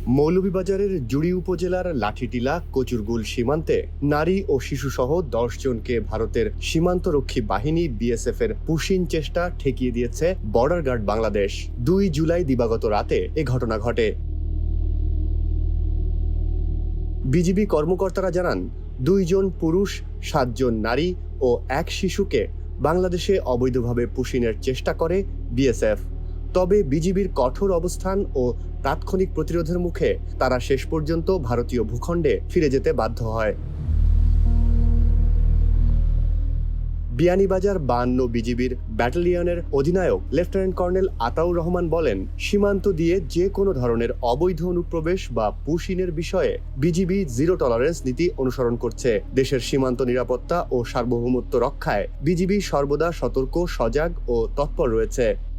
মৌলভীবাজারের জুড়ি উপজেলার লাঠিটিলা কচুরগুল সীমান্তে নারী ও শিশুসহ ১০ জনকে ভারতের সীমান্তরক্ষী বাহিনী বিএসএফ এর পুশিং চেষ্টা ঠেকিয়ে দিয়েছে বর্ডার গার্ড বাংলাদেশ। ২ জুলাই দিবাগত রাতে এ ঘটনা ঘটে। বিজিবি কর্মকর্তারা জানান, ২ জন পুরুষ, ৭ জন নারী ও ১ শিশুকে বাংলাদেশে অবৈধভাবে পুশিংয়ের চেষ্টা করে বিএসএফ। তবে বিজিবির কঠোর অবস্থান ও তাৎক্ষণিক প্রতিরোধের মুখে তারা শেষ পর্যন্ত ভারতীয় ভূখণ্ডে ফিরে যেতে বাধ্য হয়। বিয়ানীবাজার ৫২ বিজিবির ব্যাটালিয়নের অধিনায়ক লেফটেন্যান্ট কর্নেল আতাউর রহমান বলেন, সীমান্ত দিয়ে যে কোনো ধরনের অবৈধ অনুপ্রবেশ বা পুশিংয়ের বিষয়ে বিজিবি জিরো টলারেন্স নীতি অনুসরণ করছে। দেশের সীমান্ত নিরাপত্তা ও সার্বভৌমত্ব রক্ষায় বিজিবি সর্বদা সতর্ক, সজাগ ও তৎপর রয়েছে।